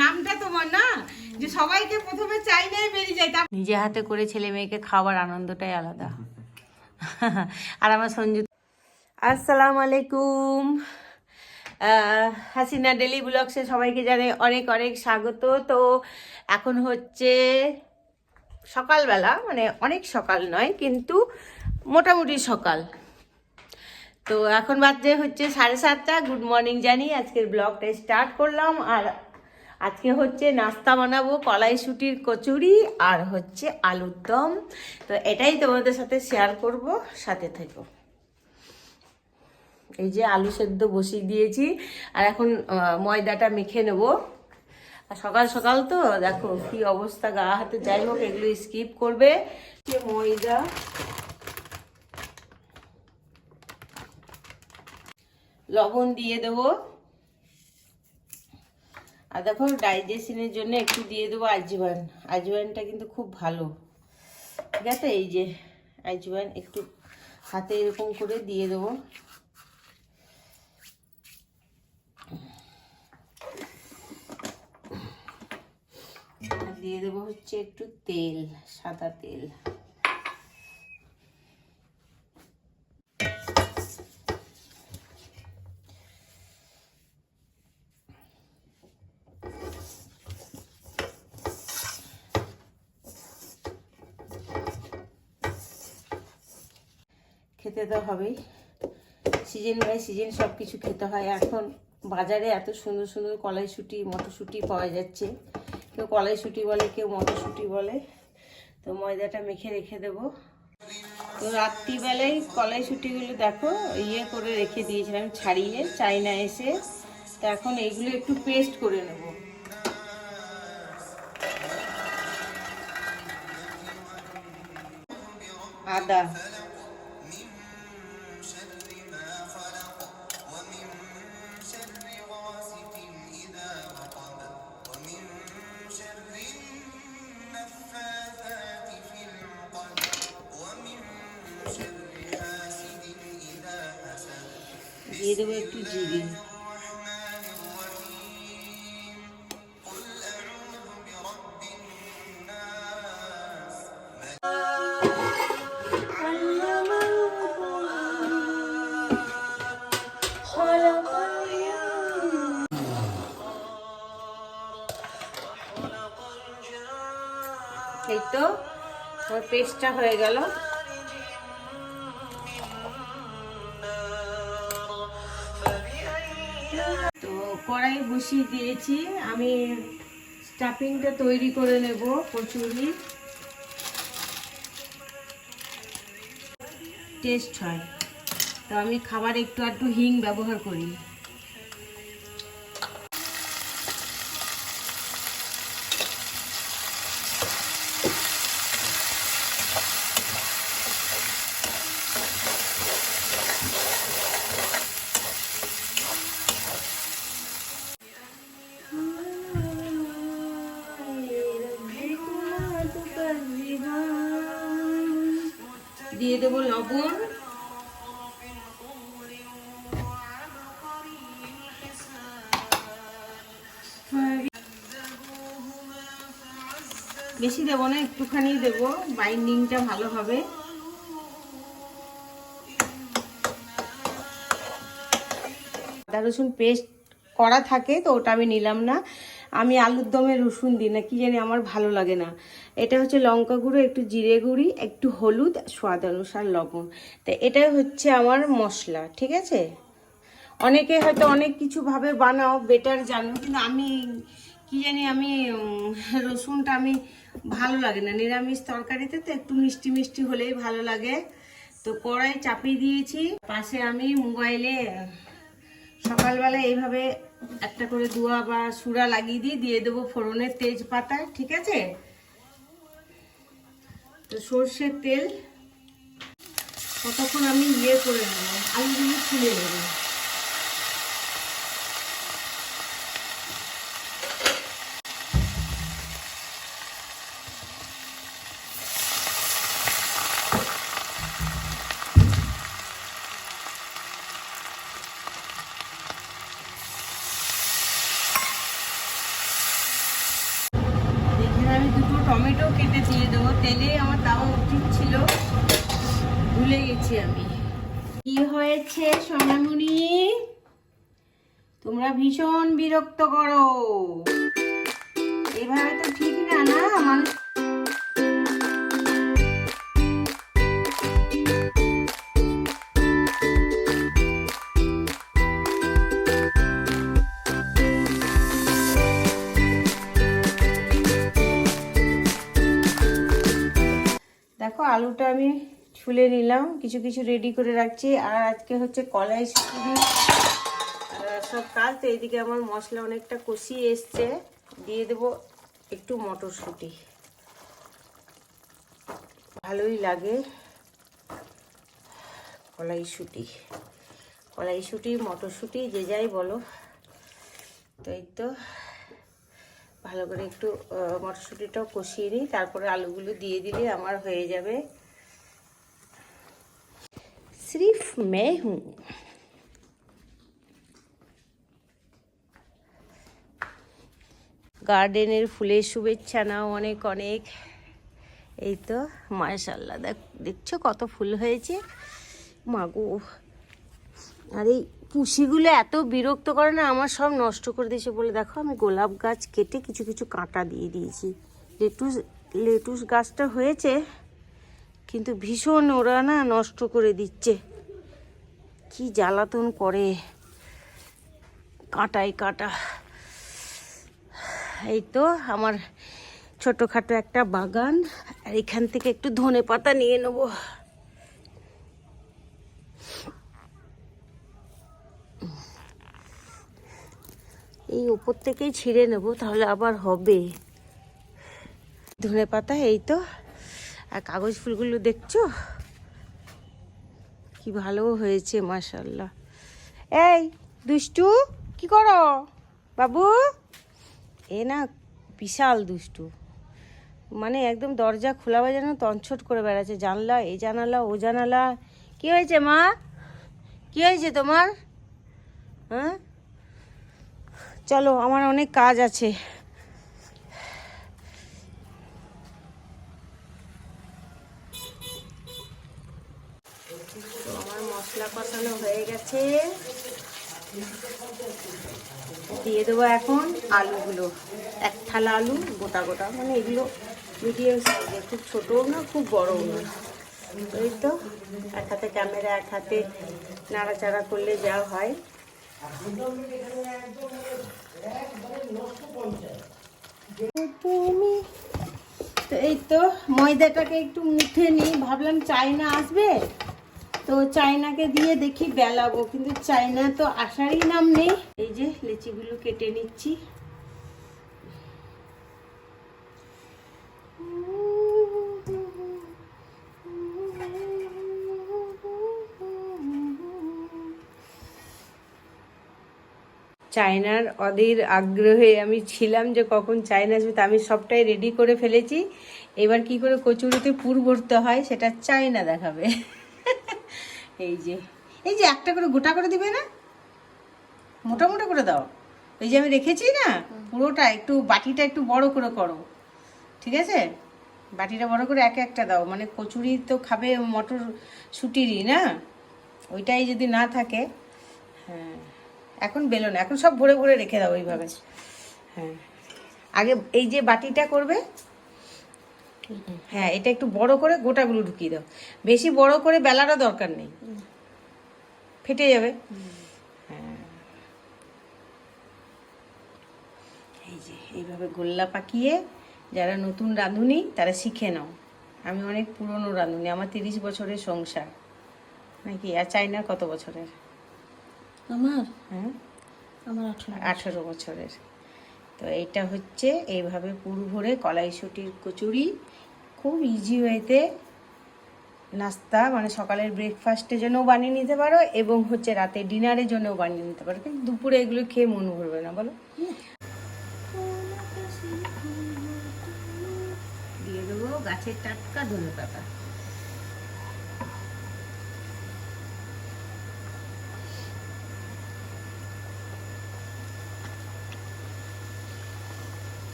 নামটা তোমার না, যে সবাইকে প্রথমে চাইনাই বেরিয়ে যায়, নিজে হাতে করে ছেলে মেয়েকে খাওয়ার আনন্দটাই আলাদা। আর আমার সঞ্জু, আসসালামু আলাইকুম, হাসিনা ডেলি ব্লগসে সবাইকে জানাই অনেক অনেক স্বাগত। তো এখন হচ্ছে সকালবেলা, মানে অনেক সকাল নয় কিন্তু মোটামুটি সকাল। তো এখন বাজে হচ্ছে 7:30। গুড মর্নিং জানি, আজকের ব্লগটা স্টার্ট করলাম। আর আজকে হচ্ছে নাস্তা বানাবো কলাইশুঁটির কচুরি আর হচ্ছে আলুর দম। তো এটাই তোমাদের সাথে শেয়ার করব, সাথে থেকো। এই যে আলু সেদ্ধ বসিয়ে দিয়েছি, আর এখন ময়দাটা মেখে নেব। আর সকাল সকাল তো দেখো কি অবস্থা গা হাতে, যাই হোক এগুলো স্কিপ করবে। ময়দা, লবণ দিয়ে দেবো, আর দেখো ডাইজেশনের জন্য একটু দিয়ে দেবো আজওয়ান। আজওয়ানটা কিন্তু খুব ভালো, ঠিক আছে? এই যে আজওয়ান একটু হাতে এরকম করে দিয়ে দেবো। দিয়ে দেবো হচ্ছে একটু তেল, সাদা তেল। খেতে তো হবেই, সিজন বাই সিজন সব কিছু খেতে হয়। এখন বাজারে এত সুন্দর সুন্দর কলাইশুঁটি মটরশুঁটি পাওয়া যাচ্ছে, কেউ কলাইশুঁটি বলে, কেউ মটরশুঁটি বলে। তো ময়দাটা মেখে রেখে দেবো। তো রাত্রিবেলায় কলাইশুঁটিগুলো দেখো ইয়ে করে রেখে দিয়েছিলাম ছাড়িয়ে, চাইনা এসে। তো এখন এইগুলো একটু পেস্ট করে নেব। আদা, দিয়ে দেবো একটু জিরে। এই তো আমার পেস্টটা হয়ে গেল। তো কড়াই বসিয়ে দিয়েছি, আমি স্টাফিংটা তৈরি করে নেব কচুরি। টেস্ট হয় তো আমি খাবার একটু একটু হিং ব্যবহার করি। দিয়ে দেবো লবণ, বেশি দেবো না, একটুখানি দেবো, বাইন্ডিংটা ভালো হবে। আদা রসুন পেস্ট করা থাকে তো ওটা আমি নিলাম না। আমি আলুর দমে রসুন দিই না, কি জানি আমার ভালো লাগে না। এটা হচ্ছে লঙ্কা গুঁড়ো, একটু জিরে গুঁড়ি, একটু হলুদ, স্বাদ অনুসার লবণ। তো এটাই হচ্ছে আমার মশলা, ঠিক আছে? অনেকে হয়তো অনেক কিছু ভাবে বানাও, বেটার জানো, কিন্তু আমি কি জানি, আমি রসুনটা আমি ভালো লাগে না নিরামিষ তরকারিতে, তো একটু মিষ্টি মিষ্টি হলেই ভালো লাগে। তো কড়াই চাপিয়ে দিয়েছি, পাশে আমি মোবাইলে সকালবেলা এইভাবে একটা করে দুয়া বা সুরা লাগিয়ে দিয়ে দেবো ফোড়নের তেজপাতা, ঠিক আছে? তো সর্ষের তেল কতক্ষণ আমি ইয়ে করে নেবো, আলুগুলো ছুলে নেবো। আমি দুটো টমেটো কেটে দিয়ে দেবো। তেলে আমার দেওয়া উচিত ছিল, ভুলে গেছি আমি। কি হয়েছে সোনামণি? তোমরা ভীষণ বিরক্ত করো, এভাবে তো ঠিক না। না মানুষ দেখো, আলুটা আমি ছুলে নিলাম, কিছু কিছু রেডি করে রাখছি। আর আজকে হচ্ছে কড়াইশুঁটি সব কাজ। তো এইদিকে আমার মশলা অনেকটা কষিয়ে এসছে, দিয়ে দেবো একটু মটরশুঁটি। ভালোই লাগে কড়াইশুঁটি মটরশুঁটি যে যাই বলো। তো এই তো ভালো করে একটু মটরশুঁটিটাও কষিয়ে নিই, তারপরে আলুগুলো দিয়ে দিলে আমার হয়ে যাবে। সির্ফ मैं हूँ। গার্ডেনের ফুলের শুভেচ্ছা নাও অনেক অনেক। এই তো মাশাআল্লাহ, দেখছো কত ফুল হয়েছে মাগো। আর এই পুষিগুলো এত বিরক্ত করে না, আমার সব নষ্ট করে দিয়েছে বলে দেখো আমি গোলাপ গাছ কেটে কিছু কিছু কাঁটা দিয়ে দিয়েছি। লেটুস গাছটা হয়েছে, কিন্তু ভীষণ ওরা না নষ্ট করে দিচ্ছে, কি জ্বালাতন করে কাঁটায় কাঁটা। এই তো আমার ছোটোখাটো একটা বাগান। আর এখান থেকে একটু ধনেপাতা নিয়ে নেবো। এই উপর থেকেই ছিঁড়ে নেব, তাহলে আবার হবে ধনেপাতা। এই তো, আর কাগজ ফুলগুলো দেখছো কি ভালো হয়েছে মাশাআল্লাহ। এই দুষ্টু, কি করো বাবু? এ না বিশাল দুষ্টু, মানে একদম দরজা খোলা বাজানো তনছট করে বেড়াচ্ছে, জানলা এই জানালা ও জানালা। কি হয়েছে মা? কি হয়েছে তোমার? হ্যাঁ চলো, আমার অনেক কাজ আছে। তো আমার মশলা কষানো হয়ে গেছে, দিয়ে দেবো এখন আলুগুলো। এক থালা আলু গোটা গোটা, মানে এগুলো মিডিয়াম সাইজের, খুব ছোটও না খুব বড়ও না। এই তো এক হাতে ক্যামেরা এক হাতে নাড়াচাড়া করলে যা হয়। তো এই তো ময়দাটাকে একটু মুঠে নিই, ভাবলাম চায়না আসবে তো চায়নাকে দিয়ে দেখি বেলাবো, কিন্তু চায়না তো আসারই নাম নেই। এই যে লিচিগুলো কেটে নিচ্ছি। চায়নার অধীর আগ্রহে আমি ছিলাম যে কখন চায়না আসবে, তা আমি সবটাই রেডি করে ফেলেছি। এবার কি করে কচুরিতে পুর ভরতে হয় সেটা চায়না দেখাবে। এই যে একটা করে গোটা করে দিবে না, মোটা মোটা করে দাও। এই যে আমি রেখেছি না পুরোটা, একটু বাটিটা একটু বড় করে করো, ঠিক আছে? বাটিটা বড় করে এক একটা দাও, মানে কচুরি তো খাবে মটরশুঁটিরই না, ওইটাই যদি না থাকে। হ্যাঁ এখন বেলো না, এখন সব ভরে ভরে রেখে দাও ওইভাবে। হ্যাঁ আগে এই যে বাটিটা করবে, হ্যাঁ এটা একটু বড় করে গোটাগুলো ঢুকিয়ে দাও, বেশি বড় করে বেলারও দরকার নেই, ফেটে যাবে। হ্যাঁ এই যে এইভাবে গোল্লা পাকিয়ে যারা নতুন রাঁধুনি তারা শিখে নাও। আমি অনেক পুরনো রাঁধুনি, আমার 30 বছরের সংসার নাকি। আর চাইনার কত বছরের? আমার হ্যাঁ আমার 18 বছরের। তো এইটা হচ্ছে এইভাবে পুর ভরে কড়াইশুঁটির কচুরি, খুব ইজি ওয়েতে নাস্তা, মানে সকালের ব্রেকফাস্টের জন্যও বানিয়ে নিতে পারো এবং হচ্ছে রাতে ডিনারের জন্যও বানিয়ে নিতে পারো, কিন্তু দুপুরে এগুলো খেয়ে মন ভরবে না বলো। দিয়ে দেবো গাছের টাটকা ধনেপাতা।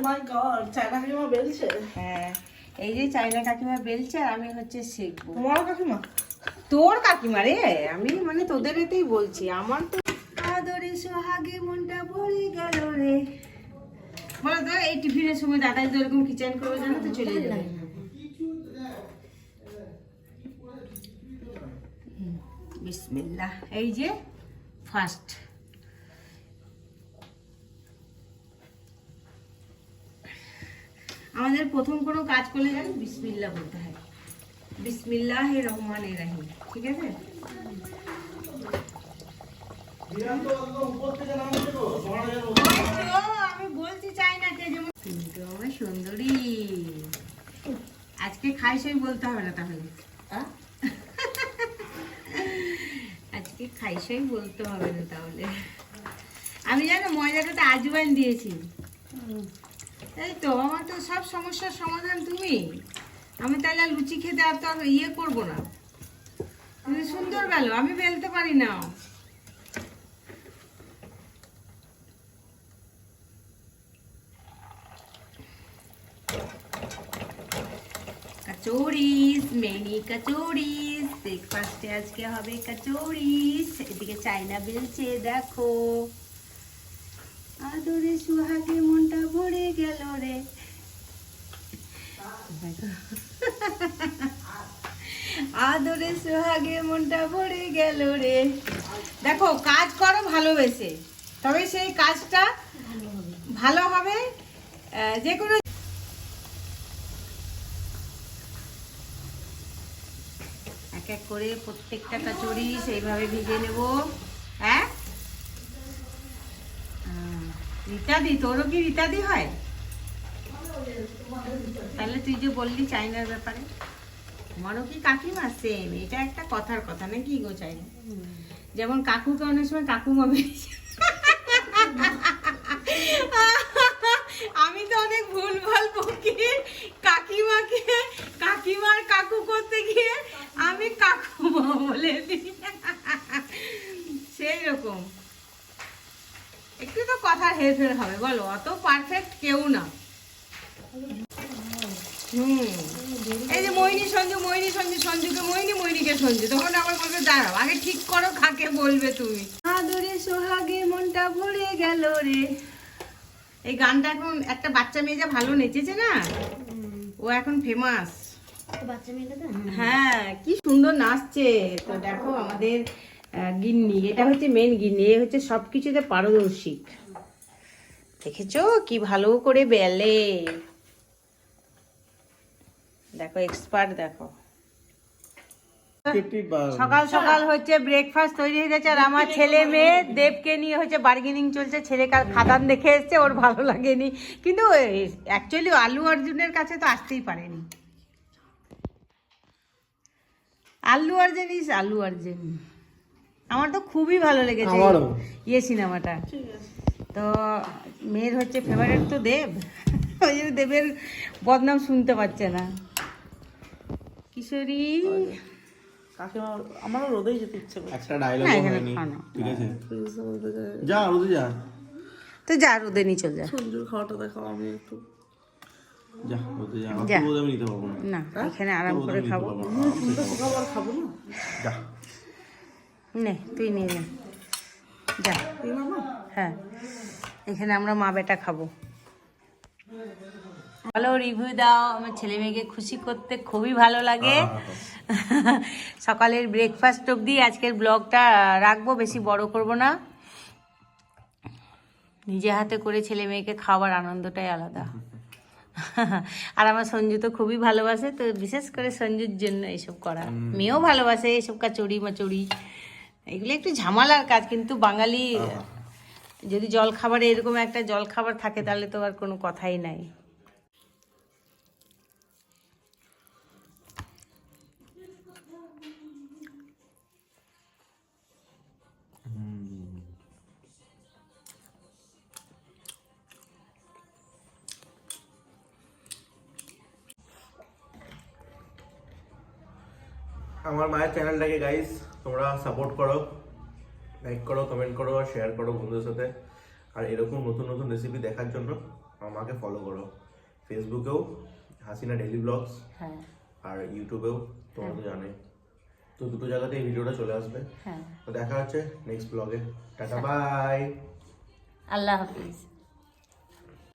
মাই গড, চায়না কাকিমা বেলছে। হ্যাঁ, এই যে চাইনা কাকিমা বেলছে আর আমি হচ্ছে শেখবো। তোমার কাকিমা? তোর কাকিমা রে, আমি মানে তোদের এতেই বলছি। আমার তো আদরে সোহাগে মনটা ভরে গেল রে। বলো তো, এই টিফিনের সময় দাদা যদি এরকম কিচেন করবে জানো তো চলে যাবে। বিসমিল্লাহ, এই যে ফার্স্ট। আমাদের প্রথম কোনো কাজ করলে জানো বিসমিল্লাহ বলতে হয়। বিসমিল্লাহির রহমানির রহিম, ঠিক আছে? আমি বলতে চাই না কে যেমন কিন্তু আমার সুন্দরী। আজকে খাই সই বলতে হবে না তাহলে। আজকে খাই সই বলতে হবে না তাহলে। আমি জানো ময়দাটাতে আজওয়াইন দিয়েছি। এই তো আমার তো সব সমস্যার সমাধান তুমি। আমি তাহলে আর লুচি খেতে আর তো আর ইয়ে করবো না। তুমি সুন্দর গেল, আমি বেলতে পারি না। কচুরিস, মেনি কচুরিস। ব্রেকফাস্টে আজকে হবে কচুরিস। এদিকে চাইনা বেলছে দেখো। আদরে সুহাগে মনটা ভরে গেল রে। আদরে সোহাগে মনটা ভরে গেল রে। দেখো, কাজ করো ভালোবেসে, তবে সেই কাজটা ভালো হবে। যে কোনো এক এক করে প্রত্যেকটা কচুরি সেইভাবে ভিজে নেব। হ্যাঁ রীতাদি, তোরও কি রীতাদি হয়? তাহলে তুই যে বললি চাইনার ব্যাপারে, আমারও কি কাকিমা সেম? এটা একটা কথার কথা নাকি গো? চাইনা যেমন কাকুকে অনেক সময় কাকুমা বেরিয়েছে। আমি তো অনেক ভুলভাল বকি কাকিমাকে। কাকিমার কাকু করতে গিয়ে আমি কাকুমা বলে দিই। সেই রকম একটু তো কথার হেরফের হবে, বলো? অত পারফেক্ট কেউ না। এই যে মইনি সঞ্জু, মইনি সঞ্জু, সঞ্জুকে মইনি, মইনিকে সঞ্জু, তখন আবার বলবে দাঁড়াও আগে ঠিক করো কাকে বলবে তুমি। আদরে সোহাগে মনটা ভরে গেল রে। এই গানটা এখন একটা বাচ্চা মেয়ে যা ভালো নেচেছে না, ও এখন ফেমাস। বাচ্চা মেয়েটা তো হ্যাঁ, কি সুন্দর নাচছে। তো দেখো আমাদের গিন্নি, এটা হচ্ছে মেন গিন্নি, এ হচ্ছে সবকিছুতে পারদর্শী। দেখেছো কি ভালো করে বেলে, দেখো এক্সপার্ট। দেখো সকাল সকাল হচ্ছে ব্রেকফাস্ট তৈরি হয়ে গেছে। আর আমার ছেলে মেয়ে দেবকে নিয়ে হচ্ছে বার্গেনিং চলছে। ছেলে কাল খাদান দেখে এসছে, ওর ভালো লাগেনি, কিন্তু অ্যাকচুয়ালি আলু অর্জুনের কাছে তো আসতেই পারেনি। আল্লু অর্জুন ইজ আলু অর্জুন। আমার তো খুবই ভালো লেগেছে ইয়ে সিনেমাটা। তো মেয়ের হচ্ছে ফেভারিট তো দেব, ওই জন্য দেবের বদনাম শুনতে পাচ্ছে না। কিশোরী কাকিমা, আমারও রোদেই যেতে ইচ্ছে করছে। একটা ডায়লগ না, এখানে হয়নি, খানা। ঠিক আছে? যা রোদে যা, তো যা রোদে নিয়ে চল যা। সঞ্জুর খাওয়াটা দেখাও, আমি একটু যা রোদে যা। যা। রোদে আমি নিতে পারবো না। না, এখানে আরাম করে খাবো। খাবার খাবো না। যা। নে তুই নিয়ে নে, যা। এই মামা, হ্যাঁ, এখানে আমরা মা বেটা খাবো। ভালো রিভিউ দাও, আমার ছেলে মেয়েকে খুশি করতে খুবই ভালো লাগে। সকালের ব্রেকফাস্ট অবধি আজকের ব্লগটা রাখবো, বেশি বড় করব না। নিজে হাতে করে ছেলে মেয়েকে খাওয়ার আনন্দটাই আলাদা। আর আমার সঞ্জু তো খুবই ভালোবাসে, তো বিশেষ করে সঞ্জুর জন্য এসব করা। মেয়েও ভালোবাসে এসব কাচুরি মাচুরি, এগুলো একটু ঝামেলার কাজ, কিন্তু বাঙালি যদি জল খাবারে এরকম একটা জল খাবার থাকে তাহলে তো আর কোনো কথাই নাই। আমার মায়ের চ্যানেলটাকে গাইস তোমরা সাপোর্ট করো, লাইক করো, কমেন্ট করো, শেয়ার করো বন্ধুদের সাথে। আর এরকম নতুন নতুন রেসিপি দেখার জন্য আমার মাকে ফলো করো, ফেসবুকেও হাসিনা ডেইলি ব্লগস হ্যাঁ আর ইউটিউবেও, তোমরা তো জানে। তো দুটো জায়গাতে এই ভিডিওটা চলে আসবে। হ্যাঁ, তো দেখা হচ্ছে নেক্সট ব্লগে। Tata bye. আল্লাহ হাফিজ।